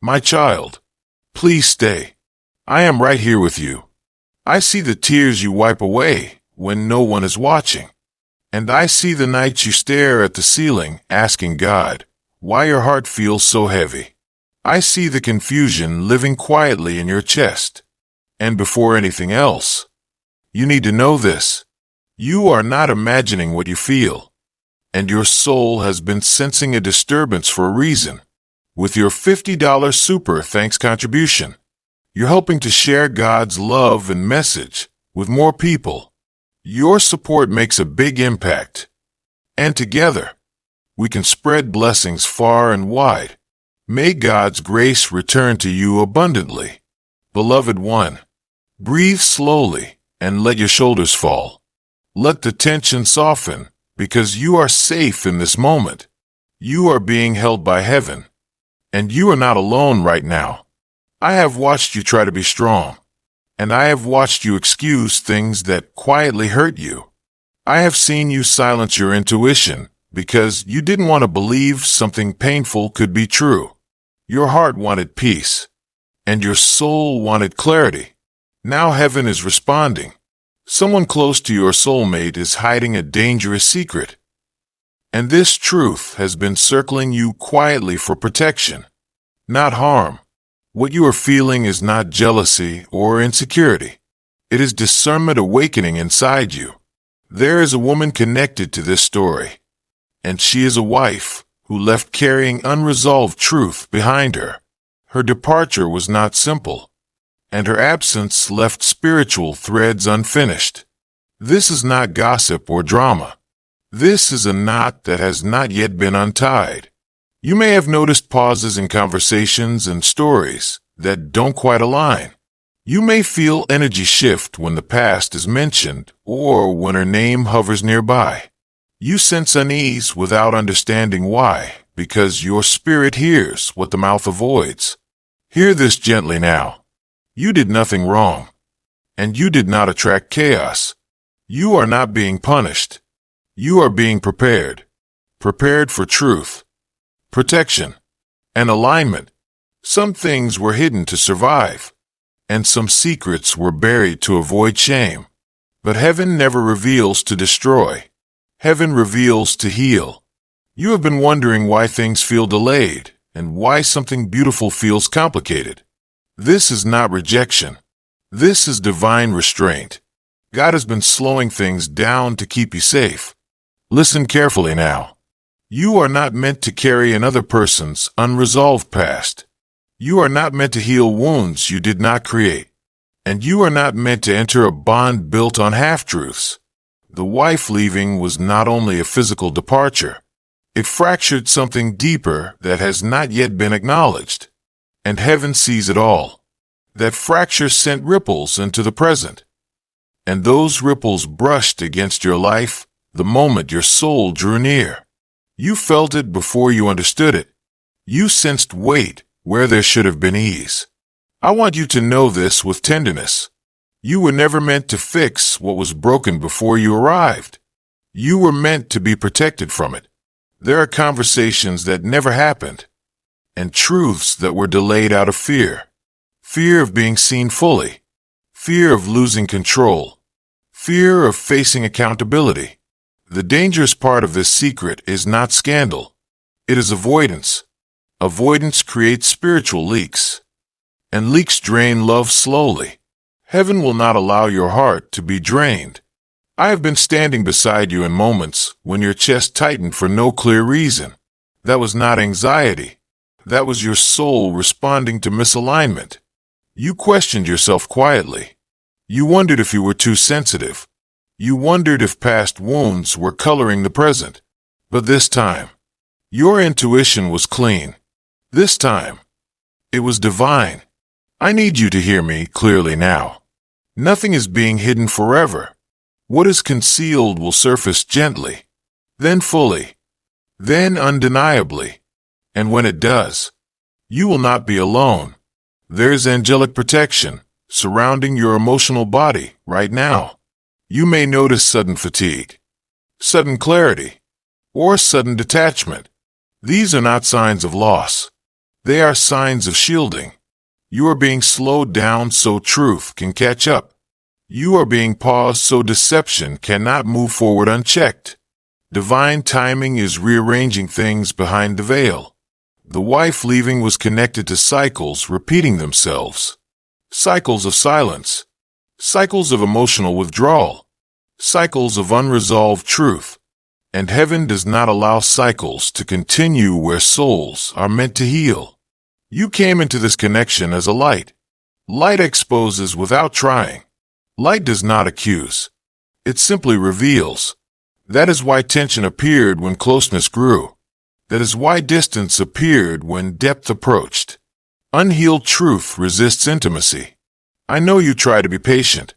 My child, please stay. I am right here with you. I see the tears you wipe away when no one is watching. And I see the nights you stare at the ceiling asking God why your heart feels so heavy. I see the confusion living quietly in your chest. And before anything else, you need to know this. You are not imagining what you feel. And your soul has been sensing a disturbance for a reason. With your $50 super thanks contribution, you're helping to share God's love and message with more people. Your support makes a big impact. And together, we can spread blessings far and wide. May God's grace return to you abundantly. Beloved one, breathe slowly and let your shoulders fall. Let the tension soften because you are safe in this moment. You are being held by heaven. And you are not alone right now. I have watched you try to be strong. And I have watched you excuse things that quietly hurt you. I have seen you silence your intuition because you didn't want to believe something painful could be true. Your heart wanted peace, and your soul wanted clarity. Now heaven is responding. Someone close to your soulmate is hiding a dangerous secret. And this truth has been circling you quietly for protection, not harm. What you are feeling is not jealousy or insecurity. It is discernment awakening inside you. There is a woman connected to this story, and she is a wife who left carrying unresolved truth behind her. Her departure was not simple, and her absence left spiritual threads unfinished. This is not gossip or drama. This is a knot that has not yet been untied. You may have noticed pauses in conversations and stories that don't quite align. You may feel energy shift when the past is mentioned or when her name hovers nearby. You sense unease without understanding why, because your spirit hears what the mouth avoids. Hear this gently now. You did nothing wrong, and you did not attract chaos. You are not being punished. You are being prepared. Prepared for truth, protection, and alignment. Some things were hidden to survive, and some secrets were buried to avoid shame. But heaven never reveals to destroy. Heaven reveals to heal. You have been wondering why things feel delayed and why something beautiful feels complicated. This is not rejection. This is divine restraint. God has been slowing things down to keep you safe. Listen carefully now. You are not meant to carry another person's unresolved past. You are not meant to heal wounds you did not create. And you are not meant to enter a bond built on half-truths. The wife leaving was not only a physical departure. It fractured something deeper that has not yet been acknowledged. And heaven sees it all. That fracture sent ripples into the present. And those ripples brushed against your life the moment your soul drew near. You felt it before you understood it. You sensed weight where there should have been ease. I want you to know this with tenderness. You were never meant to fix what was broken before you arrived. You were meant to be protected from it. There are conversations that never happened, and truths that were delayed out of fear. Fear of being seen fully. Fear of losing control. Fear of facing accountability. The dangerous part of this secret is not scandal. It is avoidance. Avoidance creates spiritual leaks. And leaks drain love slowly. Heaven will not allow your heart to be drained. I have been standing beside you in moments when your chest tightened for no clear reason. That was not anxiety. That was your soul responding to misalignment. You questioned yourself quietly. You wondered if you were too sensitive. You wondered if past wounds were coloring the present. But this time, your intuition was clean. This time, it was divine. I need you to hear me clearly now. Nothing is being hidden forever. What is concealed will surface gently, then fully, then undeniably. And when it does, you will not be alone. There's angelic protection surrounding your emotional body right now. You may notice sudden fatigue, sudden clarity, or sudden detachment. These are not signs of loss. They are signs of shielding. You are being slowed down so truth can catch up. You are being paused so deception cannot move forward unchecked. Divine timing is rearranging things behind the veil. The wife leaving was connected to cycles repeating themselves. Cycles of silence. Cycles of emotional withdrawal. Cycles of unresolved truth. And heaven does not allow cycles to continue where souls are meant to heal. You came into this connection as a light. Light exposes without trying. Light does not accuse. It simply reveals. That is why tension appeared when closeness grew. That is why distance appeared when depth approached. Unhealed truth resists intimacy. I know you try to be patient.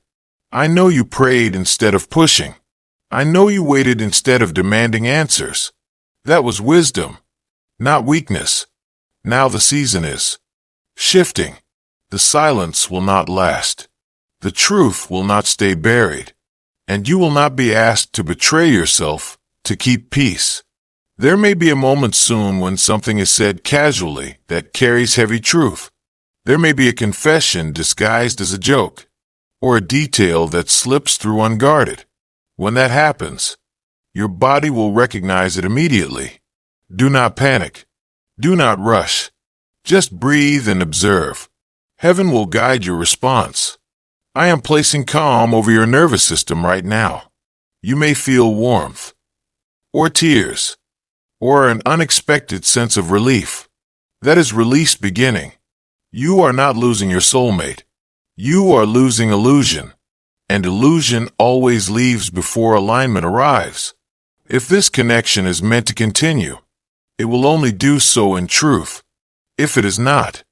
I know you prayed instead of pushing. I know you waited instead of demanding answers. That was wisdom, not weakness. Now the season is shifting. The silence will not last. The truth will not stay buried. And you will not be asked to betray yourself to keep peace. There may be a moment soon when something is said casually that carries heavy truth. There may be a confession disguised as a joke, or a detail that slips through unguarded. When that happens, your body will recognize it immediately. Do not panic. Do not rush. Just breathe and observe. Heaven will guide your response. I am placing calm over your nervous system right now. You may feel warmth, or tears, or an unexpected sense of relief. That is release beginning. You are not losing your soulmate. You are losing illusion, and illusion always leaves before alignment arrives. If this connection is meant to continue, it will only do so in truth. If it is not,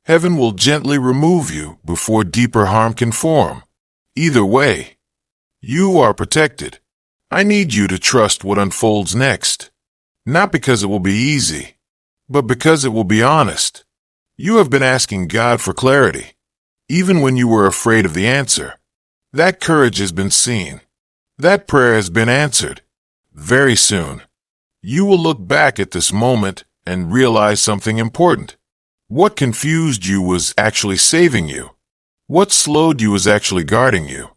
heaven will gently remove you before deeper harm can form. Either way, you are protected. I need you to trust what unfolds next. Not because it will be easy, but because it will be honest. You have been asking God for clarity, even when you were afraid of the answer. That courage has been seen. That prayer has been answered. Very soon, you will look back at this moment and realize something important. What confused you was actually saving you. What slowed you was actually guarding you.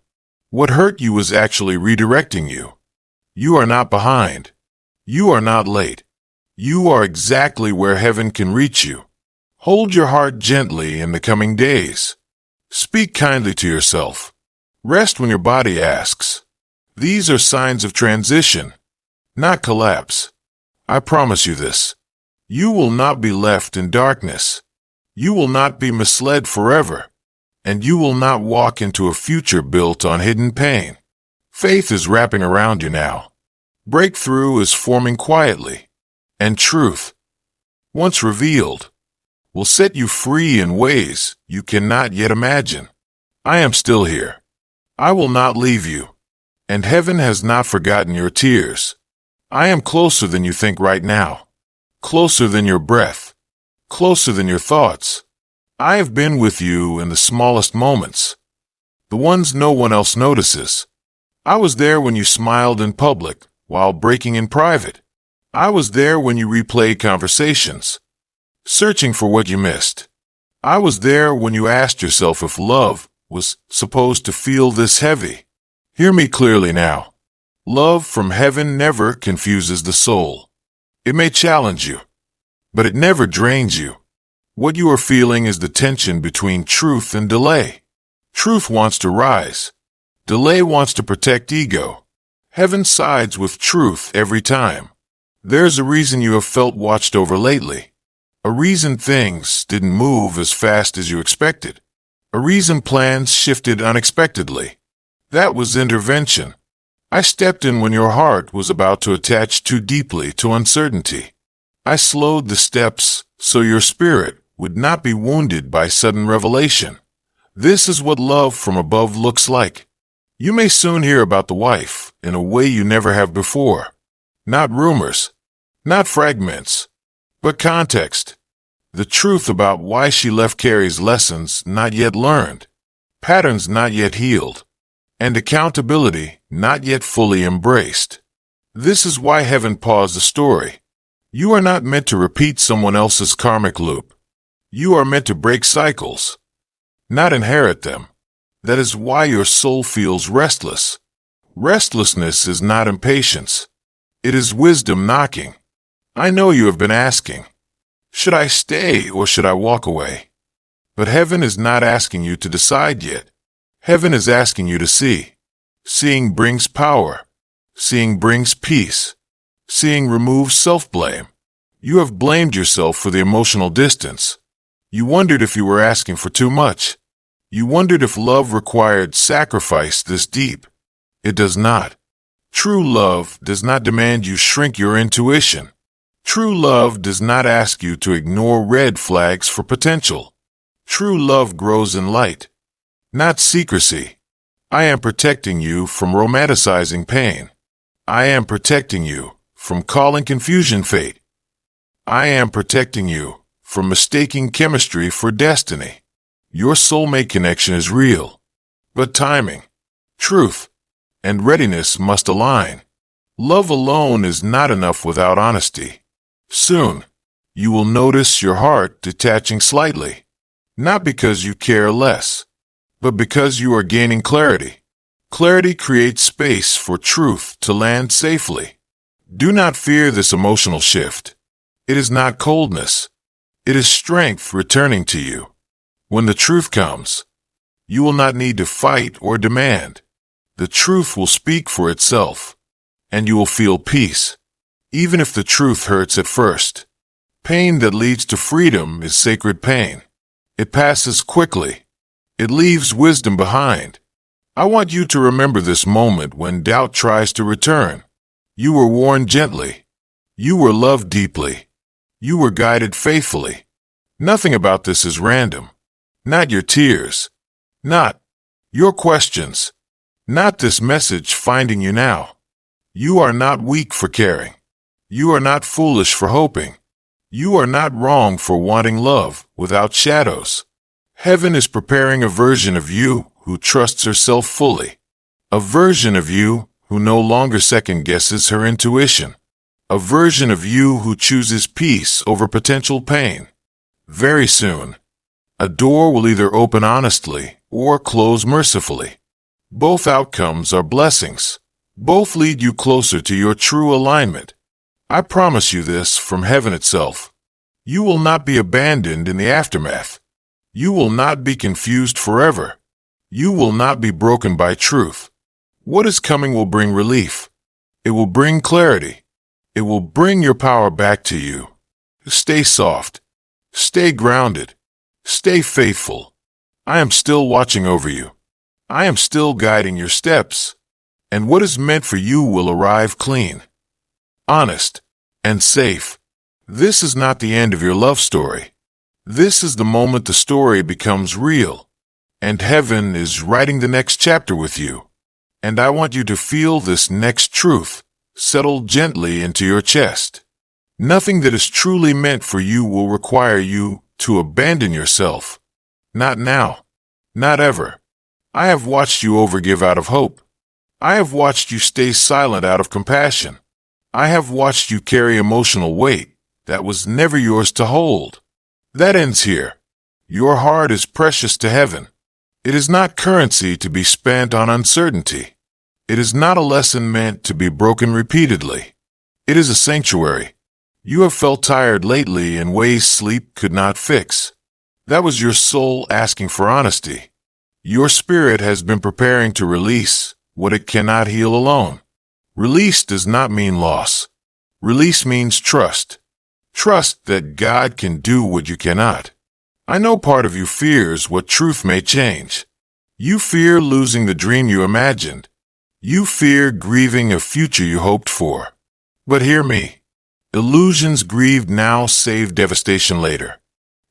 What hurt you was actually redirecting you. You are not behind. You are not late. You are exactly where heaven can reach you. Hold your heart gently in the coming days. Speak kindly to yourself. Rest when your body asks. These are signs of transition, not collapse. I promise you this. You will not be left in darkness. You will not be misled forever. And you will not walk into a future built on hidden pain. Faith is wrapping around you now. Breakthrough is forming quietly. And truth, once revealed, will set you free in ways you cannot yet imagine. I am still here. I will not leave you. And heaven has not forgotten your tears. I am closer than you think right now. Closer than your breath. Closer than your thoughts. I have been with you in the smallest moments. The ones no one else notices. I was there when you smiled in public while breaking in private. I was there when you replayed conversations, searching for what you missed. I was there when you asked yourself if love was supposed to feel this heavy. Hear me clearly now. Love from heaven never confuses the soul. It may challenge you, but it never drains you. What you are feeling is the tension between truth and delay. Truth wants to rise. Delay wants to protect ego. Heaven sides with truth every time. There's a reason you have felt watched over lately. A reason things didn't move as fast as you expected. A reason plans shifted unexpectedly. That was intervention. I stepped in when your heart was about to attach too deeply to uncertainty. I slowed the steps so your spirit would not be wounded by sudden revelation. This is what love from above looks like. You may soon hear about the wife in a way you never have before. Not rumors, not fragments, but context. The truth about why she left carries lessons not yet learned, patterns not yet healed, and accountability not yet fully embraced. This is why heaven paused the story. You are not meant to repeat someone else's karmic loop. You are meant to break cycles, not inherit them. That is why your soul feels restless. Restlessness is not impatience. It is wisdom knocking. I know you have been asking, should I stay or should I walk away? But heaven is not asking you to decide yet. Heaven is asking you to see. Seeing brings power. Seeing brings peace. Seeing removes self-blame. You have blamed yourself for the emotional distance. You wondered if you were asking for too much. You wondered if love required sacrifice this deep. It does not. True love does not demand you shrink your intuition. True love does not ask you to ignore red flags for potential. True love grows in light, not secrecy. I am protecting you from romanticizing pain. I am protecting you from calling confusion fate. I am protecting you from mistaking chemistry for destiny. Your soulmate connection is real, but timing, truth, and readiness must align. Love alone is not enough without honesty. Soon, you will notice your heart detaching slightly, not because you care less, but because you are gaining clarity. Clarity creates space for truth to land safely. Do not fear this emotional shift. It is not coldness. It is strength returning to you. When the truth comes, you will not need to fight or demand. The truth will speak for itself, and you will feel peace, even if the truth hurts at first. Pain that leads to freedom is sacred pain. It passes quickly. It leaves wisdom behind. I want you to remember this moment when doubt tries to return. You were warned gently. You were loved deeply. You were guided faithfully. Nothing about this is random. Not your tears. Not your questions. Not this message finding you now. You are not weak for caring. You are not foolish for hoping. You are not wrong for wanting love without shadows. Heaven is preparing a version of you who trusts herself fully. A version of you who no longer second-guesses her intuition. A version of you who chooses peace over potential pain. Very soon, a door will either open honestly or close mercifully. Both outcomes are blessings. Both lead you closer to your true alignment. I promise you this from heaven itself. You will not be abandoned in the aftermath. You will not be confused forever. You will not be broken by truth. What is coming will bring relief. It will bring clarity. It will bring your power back to you. Stay soft. Stay grounded. Stay faithful. I am still watching over you. I am still guiding your steps. And what is meant for you will arrive clean, honest, and safe. This is not the end of your love story. This is the moment the story becomes real. And heaven is writing the next chapter with you. And I want you to feel this next truth settle gently into your chest. Nothing that is truly meant for you will require you to abandon yourself. Not now. Not ever. I have watched you overgive out of hope. I have watched you stay silent out of compassion. I have watched you carry emotional weight that was never yours to hold. That ends here. Your heart is precious to heaven. It is not currency to be spent on uncertainty. It is not a lesson meant to be broken repeatedly. It is a sanctuary. You have felt tired lately in ways sleep could not fix. That was your soul asking for honesty. Your spirit has been preparing to release what it cannot heal alone. Release does not mean loss. Release means trust. Trust that God can do what you cannot. I know part of you fears what truth may change. You fear losing the dream you imagined. You fear grieving a future you hoped for. But hear me. Illusions grieved now save devastation later.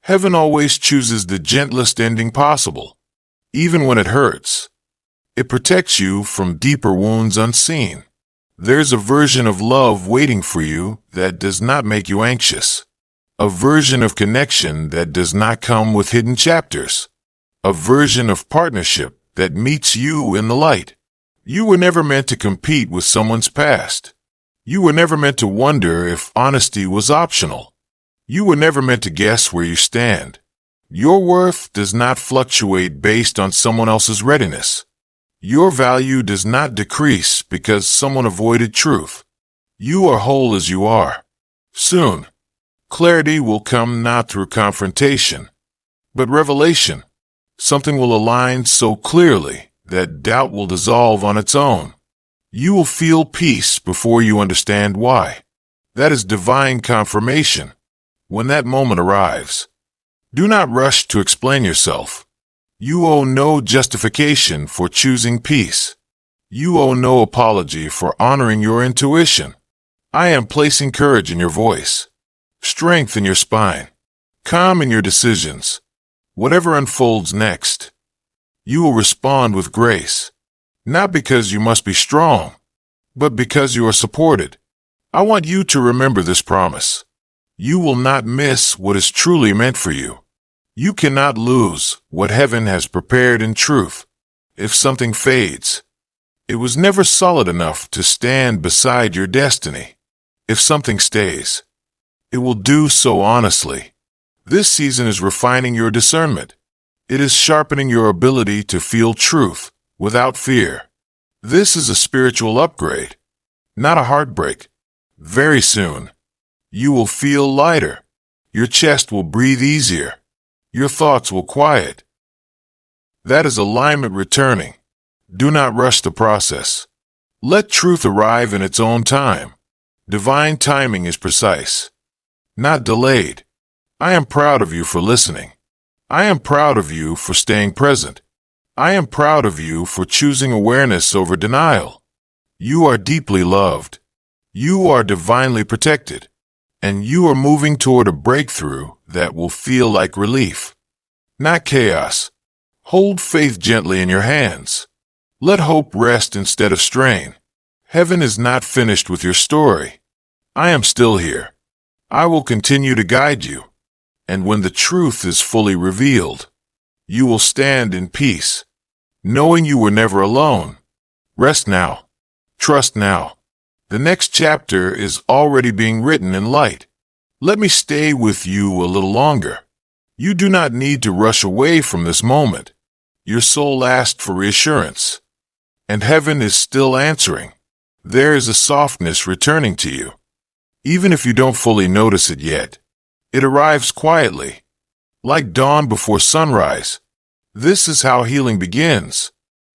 Heaven always chooses the gentlest ending possible, even when it hurts. It protects you from deeper wounds unseen. There's a version of love waiting for you that does not make you anxious. A version of connection that does not come with hidden chapters. A version of partnership that meets you in the light. You were never meant to compete with someone's past. You were never meant to wonder if honesty was optional. You were never meant to guess where you stand. Your worth does not fluctuate based on someone else's readiness. Your value does not decrease because someone avoided truth. You are whole as you are. Soon, clarity will come not through confrontation, but revelation. Something will align so clearly that doubt will dissolve on its own. You will feel peace before you understand why. That is divine confirmation. When that moment arrives, do not rush to explain yourself. You owe no justification for choosing peace. You owe no apology for honoring your intuition. I am placing courage in your voice, strength in your spine, calm in your decisions. Whatever unfolds next, you will respond with grace, not because you must be strong, but because you are supported. I want you to remember this promise. You will not miss what is truly meant for you. You cannot lose what heaven has prepared in truth. If something fades, it was never solid enough to stand beside your destiny. If something stays, it will do so honestly. This season is refining your discernment. It is sharpening your ability to feel truth without fear. This is a spiritual upgrade, not a heartbreak. Very soon, you will feel lighter. Your chest will breathe easier. Your thoughts will quiet. That is alignment returning. Do not rush the process. Let truth arrive in its own time. Divine timing is precise, not delayed. I am proud of you for listening. I am proud of you for staying present. I am proud of you for choosing awareness over denial. You are deeply loved. You are divinely protected. And you are moving toward a breakthrough that will feel like relief, not chaos. Hold faith gently in your hands. Let hope rest instead of strain. Heaven is not finished with your story. I am still here. I will continue to guide you. And when the truth is fully revealed, you will stand in peace, knowing you were never alone. Rest now. Trust now. The next chapter is already being written in light. Let me stay with you a little longer. You do not need to rush away from this moment. Your soul asked for reassurance, and heaven is still answering. There is a softness returning to you. Even if you don't fully notice it yet, it arrives quietly, like dawn before sunrise. This is how healing begins.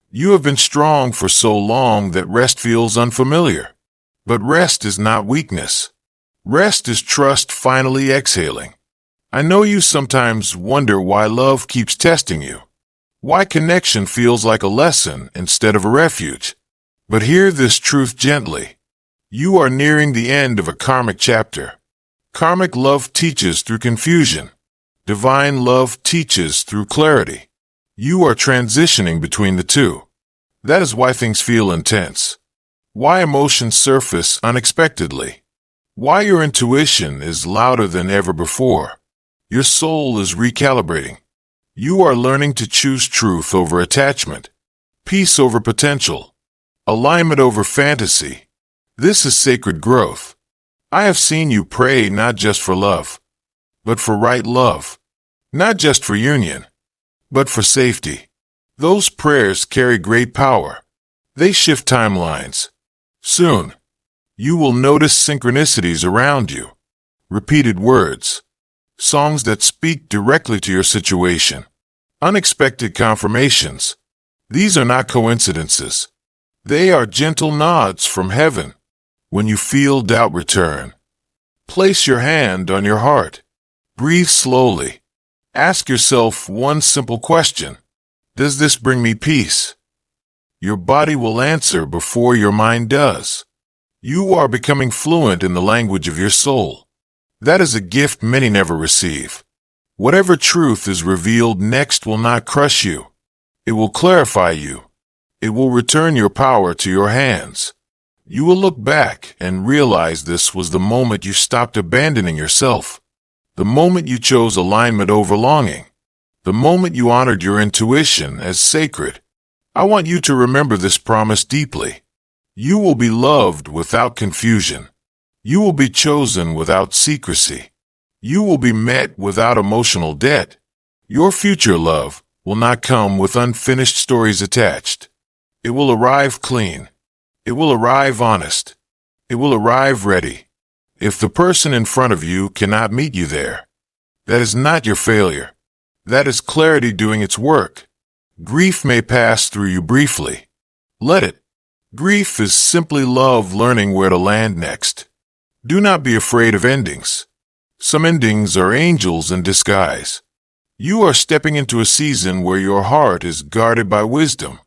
You have been strong for so long that rest feels unfamiliar. But rest is not weakness. Rest is trust finally exhaling. I know you sometimes wonder why love keeps testing you. Why connection feels like a lesson instead of a refuge. But hear this truth gently. You are nearing the end of a karmic chapter. Karmic love teaches through confusion. Divine love teaches through clarity. You are transitioning between the two. That is why things feel intense. Why emotions surface unexpectedly. Why your intuition is louder than ever before. Your soul is recalibrating. You are learning to choose truth over attachment, peace over potential, alignment over fantasy. This is sacred growth. I have seen you pray not just for love, but for right love. Not just for union, but for safety. Those prayers carry great power. They shift timelines. Soon, you will notice synchronicities around you. Repeated words. Songs that speak directly to your situation. Unexpected confirmations. These are not coincidences. They are gentle nods from heaven. When you feel doubt return, place your hand on your heart. Breathe slowly. Ask yourself one simple question. Does this bring me peace? Your body will answer before your mind does. You are becoming fluent in the language of your soul. That is a gift many never receive. Whatever truth is revealed next will not crush you. It will clarify you. It will return your power to your hands. You will look back and realize this was the moment you stopped abandoning yourself. The moment you chose alignment over longing. The moment you honored your intuition as sacred. I want you to remember this promise deeply. You will be loved without confusion. You will be chosen without secrecy. You will be met without emotional debt. Your future love will not come with unfinished stories attached. It will arrive clean. It will arrive honest. It will arrive ready. If the person in front of you cannot meet you there, that is not your failure. That is clarity doing its work. Grief may pass through you briefly. Let it. Grief is simply love learning where to land next. Do not be afraid of endings. Some endings are angels in disguise. You are stepping into a season where your heart is guarded by wisdom,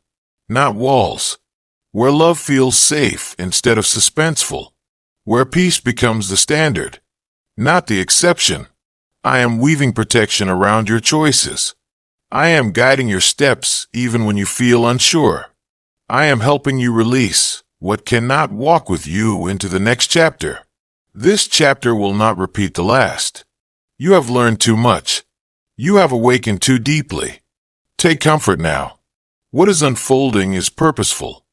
not walls. Where love feels safe instead of suspenseful. Where peace becomes the standard, not the exception. I am weaving protection around your choices. I am guiding your steps even when you feel unsure. I am helping you release what cannot walk with you into the next chapter. This chapter will not repeat the last. You have learned too much. You have awakened too deeply. Take comfort now. What is unfolding is purposeful.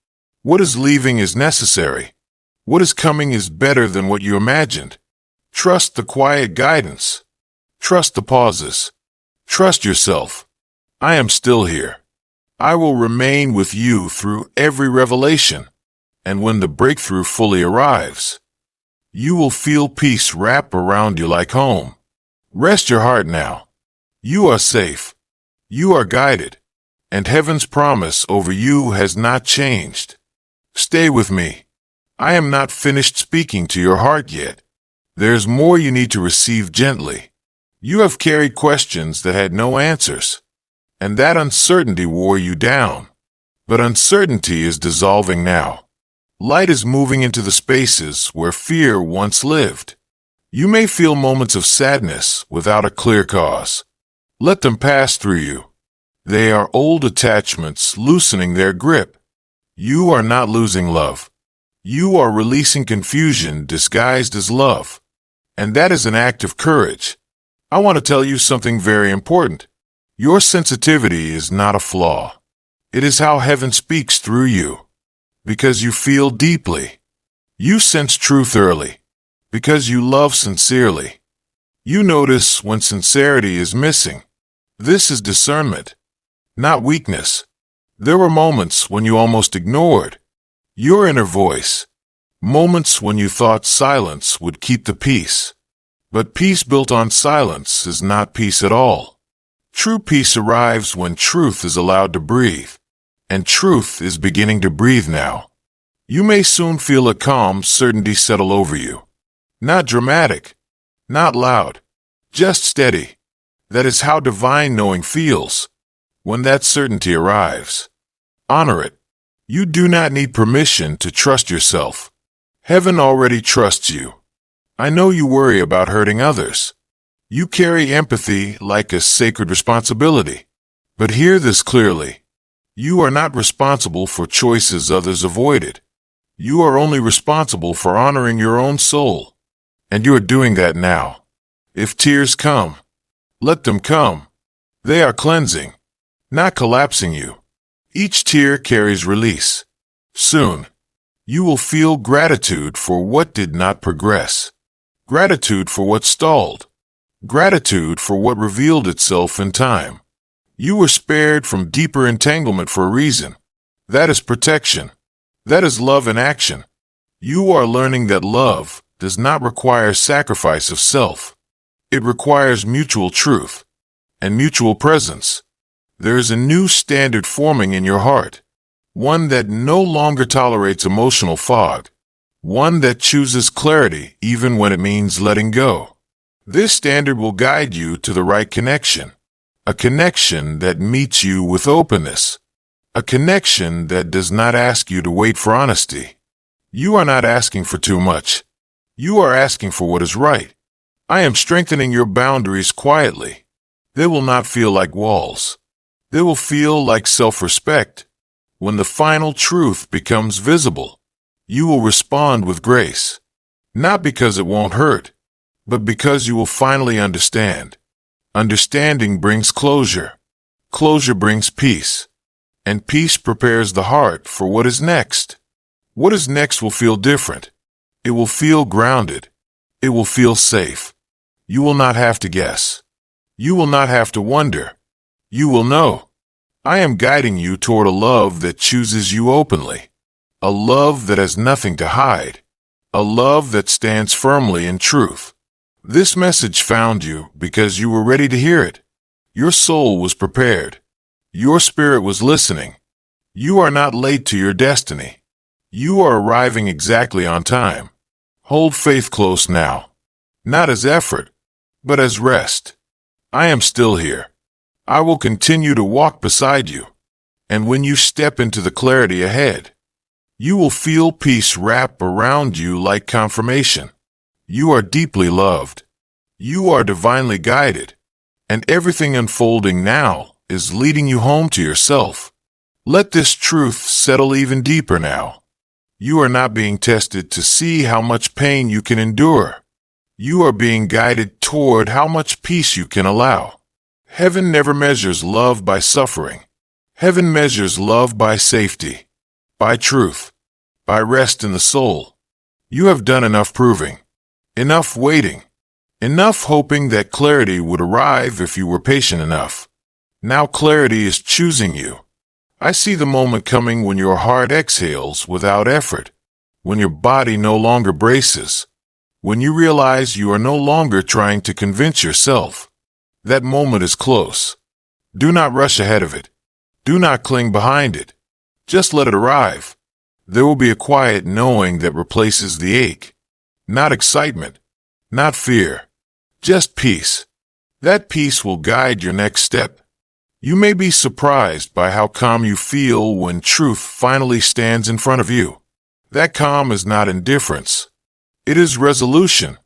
What is leaving is necessary. What is coming is better than what you imagined. Trust the quiet guidance. Trust the pauses. Trust yourself. I am still here. I will remain with you through every revelation. And when the breakthrough fully arrives, you will feel peace wrap around you like home. Rest your heart now. You are safe. You are guided. And heaven's promise over you has not changed. Stay with me. I am not finished speaking to your heart yet. There's more you need to receive gently. You have carried questions that had no answers, and that uncertainty wore you down. But uncertainty is dissolving now. Light is moving into the spaces where fear once lived. You may feel moments of sadness without a clear cause. Let them pass through you. They are old attachments loosening their grip. You are not losing love. You are releasing confusion disguised as love. And that is an act of courage. I want to tell you something very important. Your sensitivity is not a flaw. It is how heaven speaks through you. Because you feel deeply. You sense truth early. Because you love sincerely. You notice when sincerity is missing. This is discernment, not weakness. There were moments when you almost ignored your inner voice. Moments when you thought silence would keep the peace. But peace built on silence is not peace at all. True peace arrives when truth is allowed to breathe. And truth is beginning to breathe now. You may soon feel a calm certainty settle over you. Not dramatic, not loud, just steady. That is how divine knowing feels. When that certainty arrives, honor it. You do not need permission to trust yourself. Heaven already trusts you. I know you worry about hurting others. You carry empathy like a sacred responsibility. But hear this clearly. You are not responsible for choices others avoided. You are only responsible for honoring your own soul. And you are doing that now. If tears come, let them come. They are cleansing, not collapsing you. Each tear carries release. Soon, you will feel gratitude for what did not progress. Gratitude for what stalled. Gratitude for what revealed itself in time. You were spared from deeper entanglement for a reason. That is protection. That is love in action. You are learning that love does not require sacrifice of self. It requires mutual truth and mutual presence. There is a new standard forming in your heart. One that no longer tolerates emotional fog. One that chooses clarity even when it means letting go. This standard will guide you to the right connection. A connection that meets you with openness. A connection that does not ask you to wait for honesty. You are not asking for too much. You are asking for what is right. I am strengthening your boundaries quietly. They will not feel like walls. They will feel like self-respect. When the final truth becomes visible, you will respond with grace. Not because it won't hurt, but because you will finally understand. Understanding brings closure. Closure brings peace. And peace prepares the heart for what is next. What is next will feel different. It will feel grounded. It will feel safe. You will not have to guess. You will not have to wonder. You will know. I am guiding you toward a love that chooses you openly. A love that has nothing to hide. A love that stands firmly in truth. This message found you because you were ready to hear it. Your soul was prepared. Your spirit was listening. You are not late to your destiny. You are arriving exactly on time. Hold faith close now. Not as effort, but as rest. I am still here. I will continue to walk beside you. And when you step into the clarity ahead, you will feel peace wrap around you like confirmation. You are deeply loved. You are divinely guided. And everything unfolding now is leading you home to yourself. Let this truth settle even deeper now. You are not being tested to see how much pain you can endure. You are being guided toward how much peace you can allow. Heaven never measures love by suffering. Heaven measures love by safety, by truth, by rest in the soul. You have done enough proving, enough waiting, enough hoping that clarity would arrive if you were patient enough. Now clarity is choosing you. I see the moment coming when your heart exhales without effort, when your body no longer braces, when you realize you are no longer trying to convince yourself. That moment is close. Do not rush ahead of it. Do not cling behind it. Just let it arrive. There will be a quiet knowing that replaces the ache. Not excitement, not fear, just peace. That peace will guide your next step. You may be surprised by how calm you feel when truth finally stands in front of you. That calm is not indifference. It is resolution.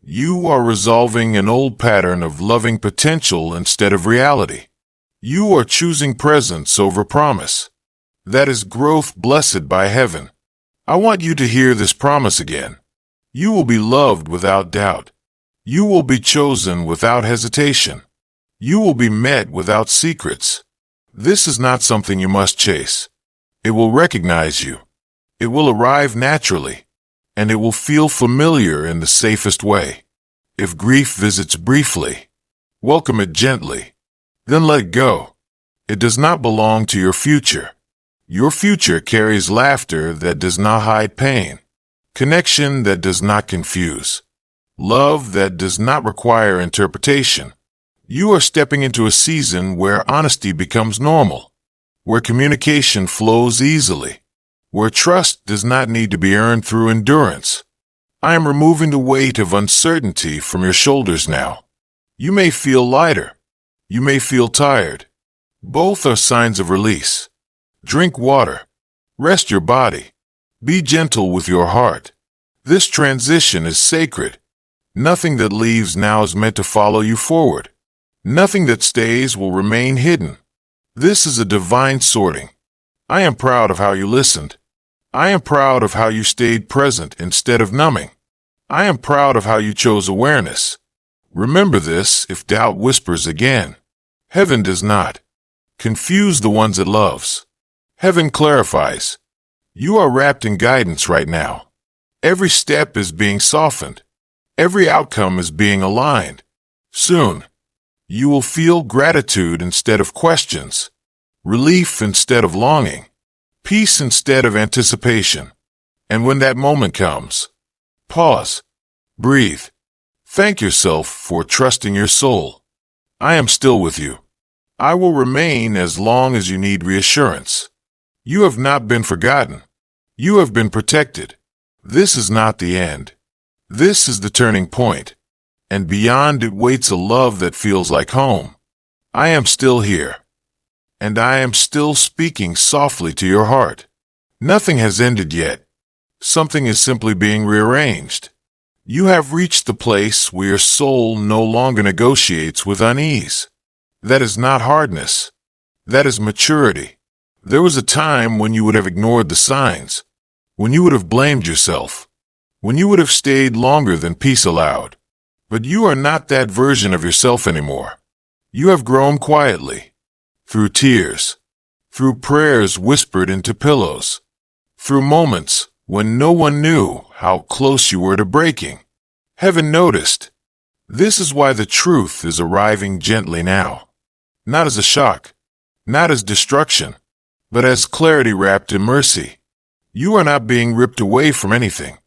You are resolving an old pattern of loving potential instead of reality. You are choosing presence over promise. That is growth blessed by heaven. I want you to hear this promise again. You will be loved without doubt. You will be chosen without hesitation. You will be met without secrets. This is not something you must chase. It will recognize you. It will arrive naturally, and it will feel familiar in the safest way. If grief visits briefly, welcome it gently. Then let it go. It does not belong to your future. Your future carries laughter that does not hide pain, connection that does not confuse, love that does not require interpretation. You are stepping into a season where honesty becomes normal, where communication flows easily, where trust does not need to be earned through endurance. I am removing the weight of uncertainty from your shoulders now. You may feel lighter. You may feel tired. Both are signs of release. Drink water. Rest your body. Be gentle with your heart. This transition is sacred. Nothing that leaves now is meant to follow you forward. Nothing that stays will remain hidden. This is a divine sorting. I am proud of how you listened. I am proud of how you stayed present instead of numbing. I am proud of how you chose awareness. Remember this if doubt whispers again. Heaven does not confuse the ones it loves. Heaven clarifies. You are wrapped in guidance right now. Every step is being softened. Every outcome is being aligned. Soon, you will feel gratitude instead of questions, relief instead of longing, peace instead of anticipation. And when that moment comes, pause, breathe, thank yourself for trusting your soul. I am still with you. I will remain as long as you need reassurance. You have not been forgotten. You have been protected. This is not the end. This is the turning point. And beyond it waits a love that feels like home. I am still here. And I am still speaking softly to your heart. Nothing has ended yet. Something is simply being rearranged. You have reached the place where your soul no longer negotiates with unease. That is not hardness. That is maturity. There was a time when you would have ignored the signs, when you would have blamed yourself, when you would have stayed longer than peace allowed. But you are not that version of yourself anymore. You have grown quietly, through tears, through prayers whispered into pillows, through moments when no one knew how close you were to breaking. Heaven noticed. This is why the truth is arriving gently now. not as a shock, not as destruction, but as clarity wrapped in mercy. You are not being ripped away from anything.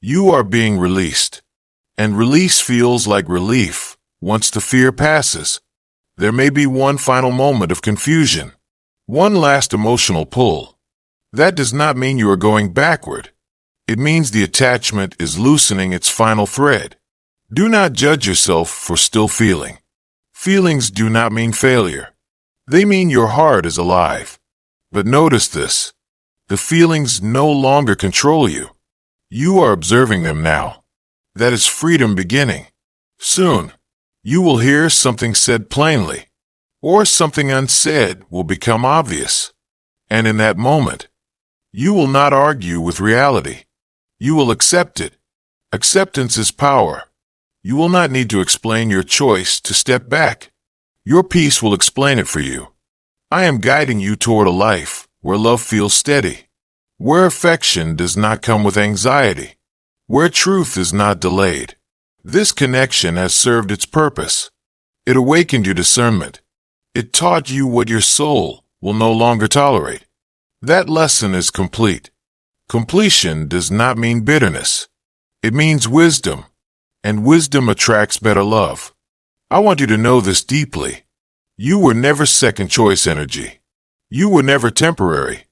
You are being released. And release feels like relief once the fear passes. There may be one final moment of confusion, one last emotional pull. That does not mean you are going backward. It means the attachment is loosening its final thread. Do not judge yourself for still feeling. Feelings do not mean failure. They mean your heart is alive. But notice this. The feelings no longer control you. You are observing them now. That is freedom beginning. Soon, you will hear something said plainly, or something unsaid will become obvious. And in that moment, you will not argue with reality. You will accept it. Acceptance is power. You will not need to explain your choice to step back. Your peace will explain it for you. I am guiding you toward a life where love feels steady, where affection does not come with anxiety, where truth is not delayed. This connection has served its purpose. It awakened your discernment. It taught you what your soul will no longer tolerate. That lesson is complete. Completion does not mean bitterness. It means wisdom, and wisdom attracts better love. I want you to know this deeply. You were never second-choice energy. You were never temporary.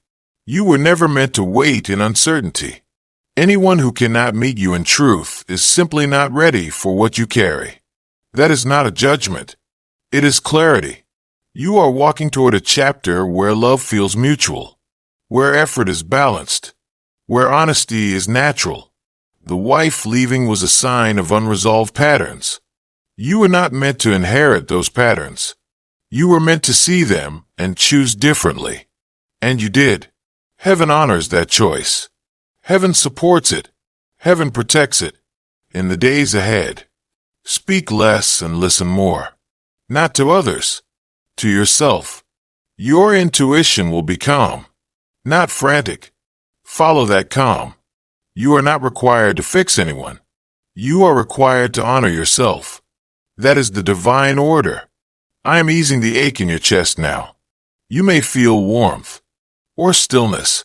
You were never meant to wait in uncertainty. Anyone who cannot meet you in truth is simply not ready for what you carry. That is not a judgment. It is clarity. You are walking toward a chapter where love feels mutual, where effort is balanced, where honesty is natural. The wife leaving was a sign of unresolved patterns. You were not meant to inherit those patterns. You were meant to see them and choose differently. And you did. Heaven honors that choice. Heaven supports it. Heaven protects it. In the days ahead, speak less and listen more. Not to others, to yourself. Your intuition will be calm, not frantic. Follow that calm. You are not required to fix anyone. You are required to honor yourself. That is the divine order. I am easing the ache in your chest now. You may feel warmth, or stillness,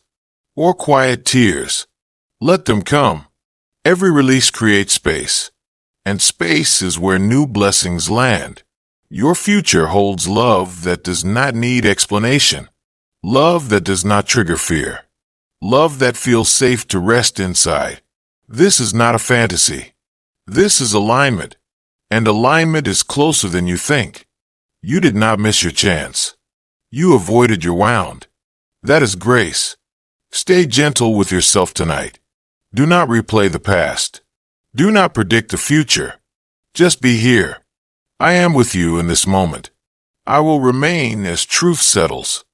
or quiet tears. Let them come. Every release creates space, and space is where new blessings land. Your future holds love that does not need explanation, love that does not trigger fear, love that feels safe to rest inside. This is not a fantasy. This is alignment, and alignment is closer than you think. You did not miss your chance. You avoided your wound. That is grace. Stay gentle with yourself tonight. Do not replay the past. Do not predict the future. Just be here. I am with you in this moment. I will remain as truth settles.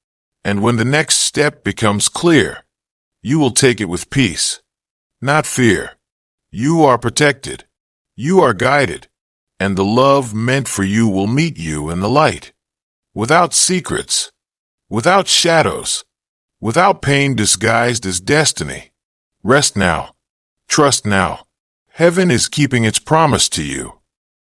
And when the next step becomes clear, you will take it with peace, not fear. You are protected. You are guided. And the love meant for you will meet you in the light. Without secrets, without shadows, without pain disguised as destiny. Rest now. Trust now. Heaven is keeping its promise to you.